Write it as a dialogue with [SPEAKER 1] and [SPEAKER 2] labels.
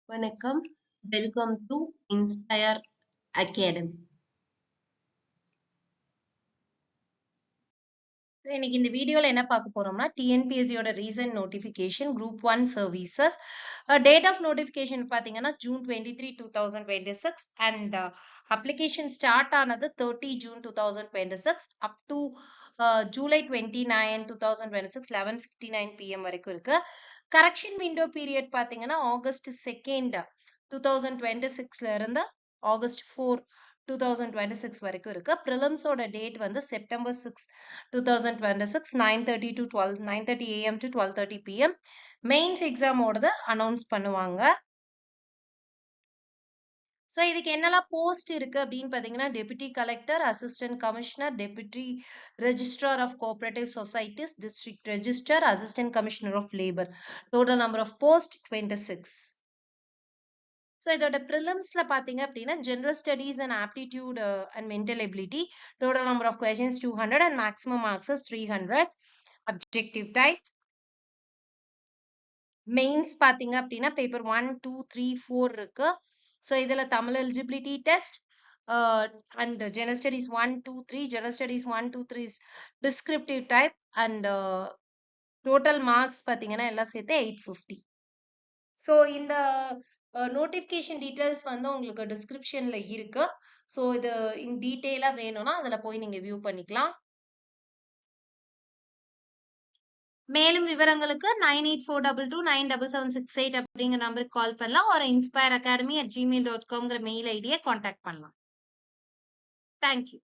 [SPEAKER 1] வணக்கம். Welcome to inspire academy. இன்னைக்கு இந்த வீடியோல என்ன பார்க்க போறோம்னா டிஎன்பிஎஸ்சியோட recent notification group 1 services. Date of notification பாத்தீங்கன்னா June 23, 2026 அண்ட் அப்ளிகேஷன் ஸ்டார்ட் ஆனது 30 June 2026 up to July 29, 2026 11:59 PM வரைக்கும் இருக்கு. கரெக்ஷன் விண்டோ பீரியட் பாத்தீங்கன்னா August 2nd 2026ல இருந்து August 4 2026 வரைக்கும் இருக்கு. ப்ரிலிம்ஸோட டேட் வந்து September 6 2026 9:30 to 9:30 AM to 12:30 PM. Mains எக்ஸாமோடது அனௌன்ஸ் பண்ணுவாங்க. ஸோ இதுக்கு என்னெல்லாம் போஸ்ட் இருக்கு அப்படின்னு பார்த்தீங்கன்னா deputy collector, assistant commissioner, deputy registrar of cooperative societies, district register, assistant commissioner of labour. Total number of post 26. So இதோட ப்ரிலிம்ஸ்ல பார்த்தீங்க அப்படின்னா general studies and aptitude and mental ability. Total number of questions 200 and maximum marks 300. Objective type. Mains பார்த்தீங்க அப்படின்னா paper 1, 2, 3, 4 இருக்கு. So இதில் Tamil eligibility test and general studies 1, 2, 3. General studies 1, 2, 3 is descriptive type and total marks பார்த்தீங்கன்னா எல்லாம் சேர்த்து 850. So இந்த notification details வந்து உங்களுக்கு டிஸ்கிரிப்ஷன்ல இருக்கு. ஸோ இது இன் டீட்டெயிலா வேணும்னா அதில் போய் நீங்க வியூ பண்ணிக்கலாம். மேலும் விவரங்களுக்கு 9842297768 அப்படிங்கிற நம்பருக்கு கால் பண்ணலாம். ஒரு inspireacadamii@gmail.com மெயில் ஐடியை கான்டாக்ட் பண்ணலாம். தேங்க்யூ.